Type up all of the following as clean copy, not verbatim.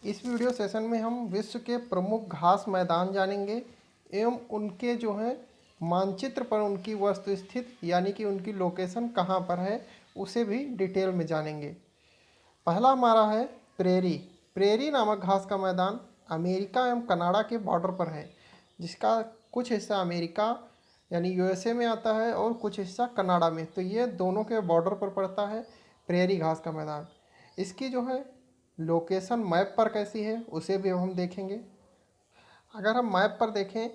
इस video session में हम विश्व के प्रमुख घास मैदान जानेंगे एवं उनके जो है मानचित्र पर उनकी वस्तु स्थित यानी कि उनकी लोकेशन कहाँ पर है उसे भी डिटेल में जानेंगे। पहला हमारा है प्रेरी। प्रेरी नामक घास का मैदान अमेरिका एवं कनाडा के बॉर्डर पर है, जिसका कुछ हिस्सा अमेरिका यानी यूएसए में आता है और कुछ हिस्सा कनाडा में। तो ये दोनों के बॉर्डर पर पड़ता है प्रेरी घास का मैदान। इसकी जो है लोकेशन मैप पर कैसी है उसे भी हम देखेंगे। अगर हम मैप पर देखें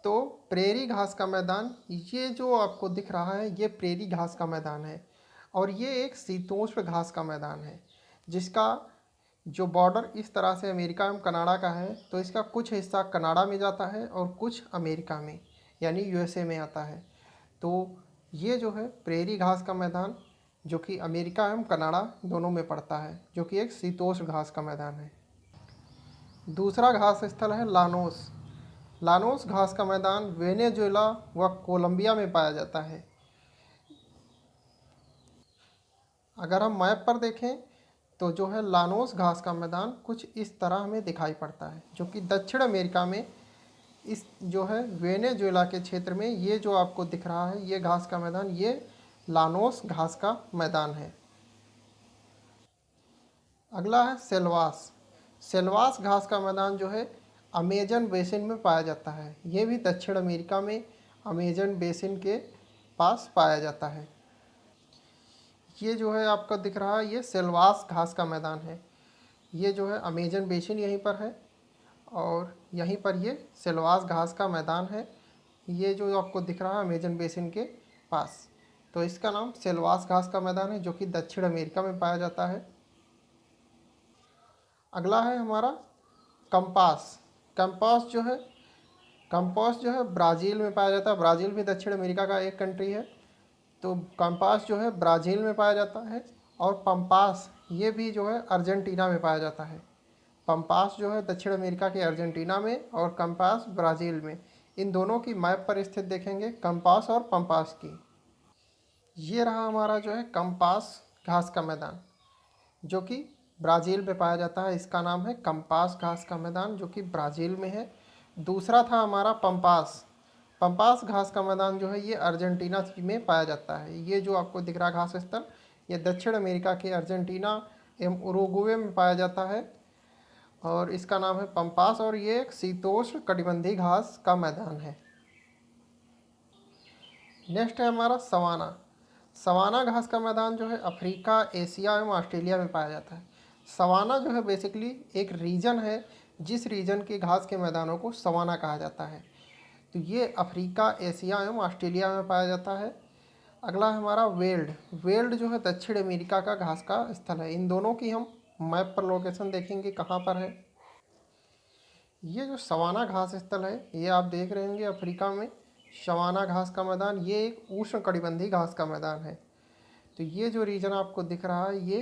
तो प्रेरी घास का मैदान, ये जो आपको दिख रहा है ये प्रेरी घास का मैदान है और ये एक शीतोष्ण घास का मैदान है, जिसका जो बॉर्डर इस तरह से अमेरिका एवं कनाडा का है। तो इसका कुछ हिस्सा कनाडा में जाता है और कुछ अमेरिका में यानी यूएसए में आता है। तो ये जो है प्रेरी घास का मैदान जो कि अमेरिका एवं कनाडा दोनों में पड़ता है, जो कि एक शीतोष्ण घास का मैदान है। दूसरा घास स्थल है लानोस। लानोस घास का मैदान वेनेजुएला व कोलंबिया में पाया जाता है। अगर हम मैप पर देखें तो जो है लानोस घास का मैदान कुछ इस तरह हमें दिखाई पड़ता है, जो कि दक्षिण अमेरिका में इस जो है वेनेजुएला के क्षेत्र में ये जो आपको दिख रहा है ये घास का मैदान, ये लानोस घास का मैदान है। अगला है सेल्वास। सेल्वास घास का मैदान जो है अमेजन बेसिन में पाया जाता है। ये भी दक्षिण अमेरिका में अमेजन बेसिन के पास पाया जाता है। ये जो है आपका दिख रहा है ये सेल्वास घास का मैदान है। ये जो है अमेजन बेसिन यहीं पर है और यहीं पर ये सेल्वास घास का मैदान है। ये जो आपको दिख रहा है अमेजन बेसिन के पास, तो इसका नाम सेल्वास घास का मैदान है, जो कि दक्षिण अमेरिका में पाया जाता है। अगला है हमारा कंपास। कंपास जो है ब्राज़ील में पाया जाता है। ब्राज़ील भी दक्षिण अमेरिका का एक कंट्री है। तो कंपास जो है ब्राज़ील में पाया जाता है और पंपास ये भी जो है अर्जेंटीना में पाया जाता है। पंपास जो है दक्षिण अमेरिका के अर्जेंटीना में और कंपास ब्राज़ील में। इन दोनों की मैप पर स्थित देखेंगे कंपास और पंपास की। ये रहा हमारा जो है कंपास घास का मैदान, जो कि ब्राज़ील में पाया जाता है। इसका नाम है कंपास घास का मैदान, जो कि ब्राज़ील में है। दूसरा था हमारा पंपास। पंपास घास का मैदान जो है ये अर्जेंटीना में पाया जाता है। ये जो आपको दिख रहा घास स्थल ये दक्षिण अमेरिका के अर्जेंटीना एवं उरुग्वे में पाया जाता है और इसका नाम है पंपास और ये एक शीतोष्ण कटिबंधीय घास का मैदान है। नेक्स्ट है हमारा सवाना। सवाना घास का मैदान जो है अफ्रीका, एशिया एवं ऑस्ट्रेलिया में पाया जाता है। सवाना जो है बेसिकली एक रीजन है, जिस रीजन के घास के मैदानों को सवाना कहा जाता है। तो ये अफ्रीका, एशिया एवं ऑस्ट्रेलिया में पाया जाता है। अगला है हमारा वेल्ड। वेल्ड जो है दक्षिण अमेरिका का घास का स्थल है। इन दोनों की हम मैप पर लोकेशन देखेंगे कहाँ पर है। ये जो सवाना घास स्थल है ये आप देख रहे होंगे अफ्रीका में सवाना घास का मैदान, ये एक उष्ण कटिबंधीय घास का मैदान है। तो ये जो रीजन आपको दिख रहा है ये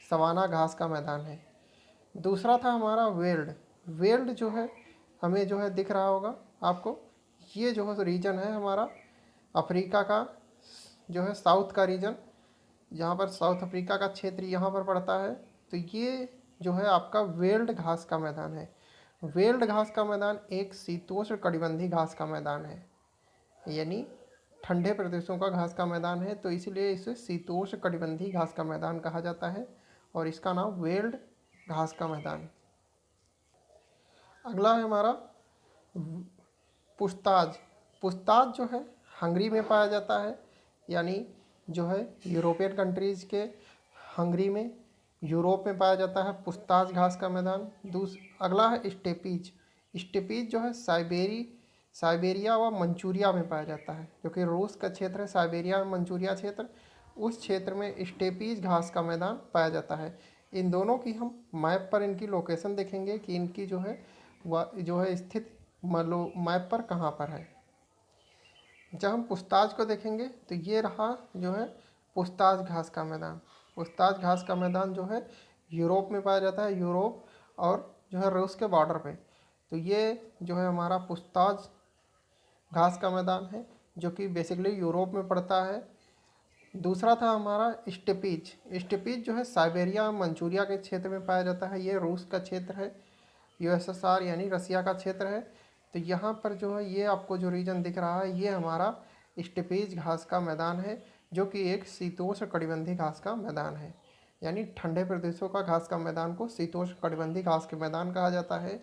सवाना घास का मैदान है। दूसरा था हमारा वेल्ड। वेल्ड जो है हमें जो है दिख रहा होगा आपको, ये जो है रीजन है हमारा अफ्रीका का, जो है साउथ का रीजन, जहाँ पर साउथ अफ्रीका का क्षेत्र यहाँ पर पड़ता है। तो ये जो है आपका वेल्ड घास का मैदान है। वेल्ड घास का मैदान एक शीतोष्ण कटिबंधीय घास का मैदान है, यानी ठंडे प्रदेशों का घास का मैदान है, तो इसलिए इसे शीतोष्ण कटिबंधीय घास का मैदान कहा जाता है और इसका नाम वेल्ड घास का मैदान। अगला है हमारा पुस्ताज। पुस्ताज जो है हंगरी में पाया जाता है, यानी जो है यूरोपियन कंट्रीज़ के हंगरी में, यूरोप में पाया जाता है पुस्ताज घास का मैदान। अगला है स्टेपीज। स्टेपीज जो है साइबेरिया व मंचूरिया में पाया जाता है, जो कि रूस का क्षेत्र है। साइबेरिया और मंचूरिया क्षेत्र, उस क्षेत्र में स्टेपीज घास का मैदान पाया जाता है। इन दोनों की हम मैप पर इनकी लोकेशन देखेंगे कि इनकी जो है वह जो है स्थित मैप पर कहाँ पर है। जब हम पुस्ताज को देखेंगे तो ये रहा जो है पुस्ताज घास का मैदान। पुस्ताज घास का मैदान जो है यूरोप में पाया जाता है, यूरोप और जो है रूस के बॉर्डर पे। तो ये जो है हमारा पुस्ताज घास का मैदान है, जो कि बेसिकली यूरोप में पड़ता है दूसरा था हमारा स्टेपीज। स्टेपीज जो है साइबेरिया मंचूरिया के क्षेत्र में पाया जाता है। ये रूस का क्षेत्र है, यूएसएसआर यानी रसिया का क्षेत्र है। तो यहाँ पर जो है ये आपको जो रीजन दिख रहा है ये हमारा स्टेपीज घास का मैदान है, जो कि एक शीतोष्ण कटिबंधीय घास का मैदान है। यानी ठंडे प्रदेशों का घास का मैदान को शीतोष्ण कटिबंधीय घास के मैदान कहा जाता है।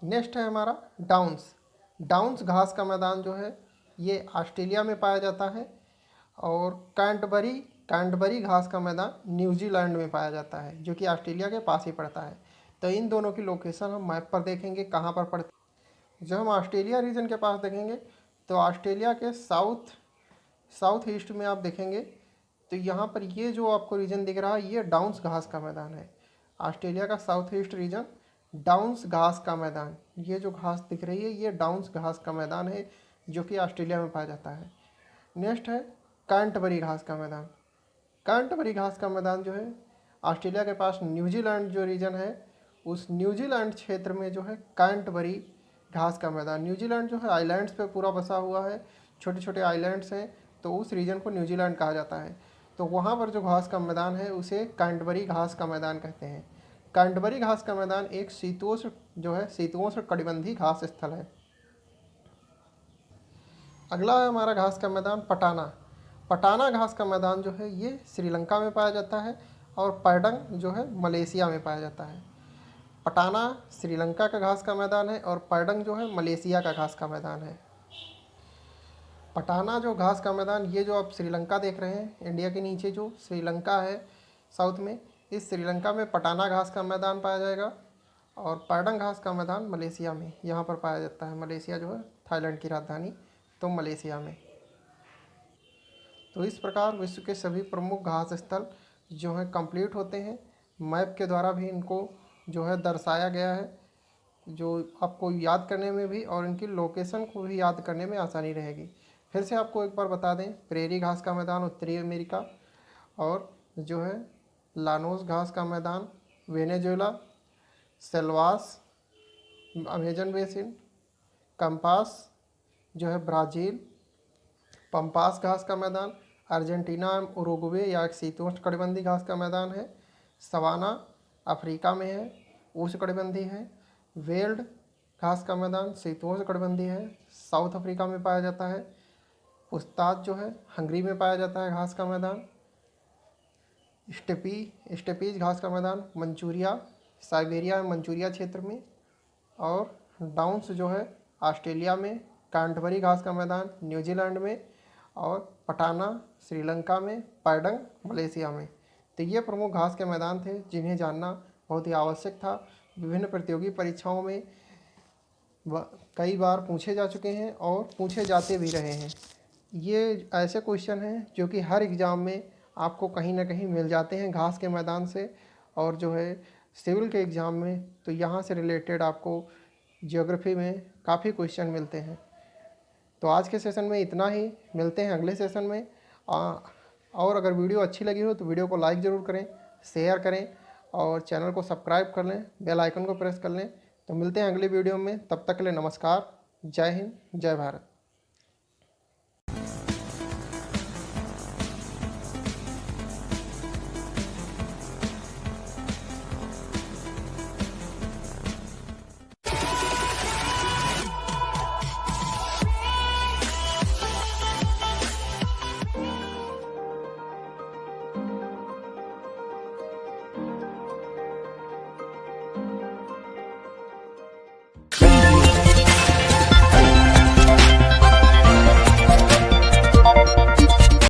नेक्स्ट है हमारा डाउन्स। डाउन्स घास का मैदान जो है ये ऑस्ट्रेलिया में पाया जाता है। और कैंटबरी घास का मैदान न्यूजीलैंड में पाया जाता है, जो कि ऑस्ट्रेलिया के पास ही पड़ता है। तो इन दोनों की लोकेशन हम मैप पर देखेंगे कहाँ पर पड़ती है। जब हम ऑस्ट्रेलिया रीजन के पास देखेंगे तो ऑस्ट्रेलिया के साउथ ईस्ट में आप देखेंगे तो यहाँ पर ये जो आपको रीजन दिख रहा है ये डाउन्स घास का मैदान है। ऑस्ट्रेलिया का साउथ ईस्ट रीजन डाउन्स घास का मैदान, ये जो घास दिख रही है ये डाउन्स घास का मैदान है, जो कि ऑस्ट्रेलिया में पाया जाता है। नेक्स्ट है कैंटबरी घास का मैदान। कैंटबरी घास का मैदान जो है ऑस्ट्रेलिया के पास न्यूजीलैंड जो रीजन है उस न्यूजीलैंड क्षेत्र में जो है कैंटबरी घास का मैदान। न्यूजीलैंड जो है आइलैंड्स पे पूरा बसा हुआ है, छोटे छोटे आइलैंड्स हैं, तो उस रीजन को न्यूजीलैंड कहा जाता है। तो वहाँ पर जो घास का मैदान है उसे कैंटबरी घास का मैदान कहते हैं। कैंटबरी घास का मैदान एक शीतोष्ण कटिबंधीय घास स्थल है। अगला है हमारा घास का मैदान पटाना। पटाना घास का मैदान जो है ये श्रीलंका में पाया जाता है और पैडंग जो है मलेशिया में पाया जाता है। पटाना श्रीलंका का घास का मैदान है और पैडंग जो है मलेशिया का घास का मैदान है। पटाना जो घास का मैदान, ये जो आप श्रीलंका देख रहे हैं, इंडिया के नीचे जो श्रीलंका है साउथ में, इस श्रीलंका में पटाना घास का मैदान पाया जाएगा। और पैडंग घास का मैदान मलेशिया में यहाँ पर पाया जाता है। मलेशिया जो है थाईलैंड की राजधानी, तो मलेशिया में। तो इस प्रकार विश्व के सभी प्रमुख घास स्थल जो हैं कंप्लीट होते हैं। मैप के द्वारा भी इनको जो है दर्शाया गया है, जो आपको याद करने में भी और इनकी लोकेशन को भी याद करने में आसानी रहेगी। फिर से आपको एक बार बता दें, प्रेरी घास का मैदान उत्तरी अमेरिका, और जो है लानोस घास का मैदान Venezuela, Selvas Amazon basin, compass जो है ब्राज़ील, पंपास घास का मैदान अर्जेंटीना उरुग्वे या एक शीतोष्ण कटिबंधीय घास का मैदान है। सवाना अफ्रीका में है, उष्ण कटिबंधीय है। वेल्ड घास का मैदान शीतोष्ण कटिबंधीय है, साउथ अफ्रीका में पाया जाता है। पुस्ताद जो है हंगरी में पाया जाता है घास का मैदान। स्टेपीज घास का मैदान मंचूरिया साइबेरिया मंचूरिया क्षेत्र में। और डाउन्स जो है ऑस्ट्रेलिया में, कैंटबरी घास का मैदान न्यूजीलैंड में, और पटाना श्रीलंका में, पैडंग मलेशिया में। तो ये प्रमुख घास के मैदान थे जिन्हें जानना बहुत ही आवश्यक था। विभिन्न प्रतियोगी परीक्षाओं में कई बार पूछे जा चुके हैं और पूछे जाते भी रहे हैं। ये ऐसे क्वेश्चन हैं जो कि हर एग्ज़ाम में आपको कहीं ना कहीं मिल जाते हैं घास के मैदान से। और जो है सिविल के एग्ज़ाम में तो यहाँ से रिलेटेड आपको ज्योग्राफी में काफ़ी क्वेश्चन मिलते हैं। तो आज के सेशन में इतना ही, मिलते हैं अगले सेशन में। और अगर वीडियो अच्छी लगी हो तो वीडियो को लाइक ज़रूर करें, शेयर करें और चैनल को सब्सक्राइब कर लें, बेल आइकन को प्रेस कर लें। तो मिलते हैं अगले वीडियो में, तब तक के लिए नमस्कार, जय हिंद, जय भारत।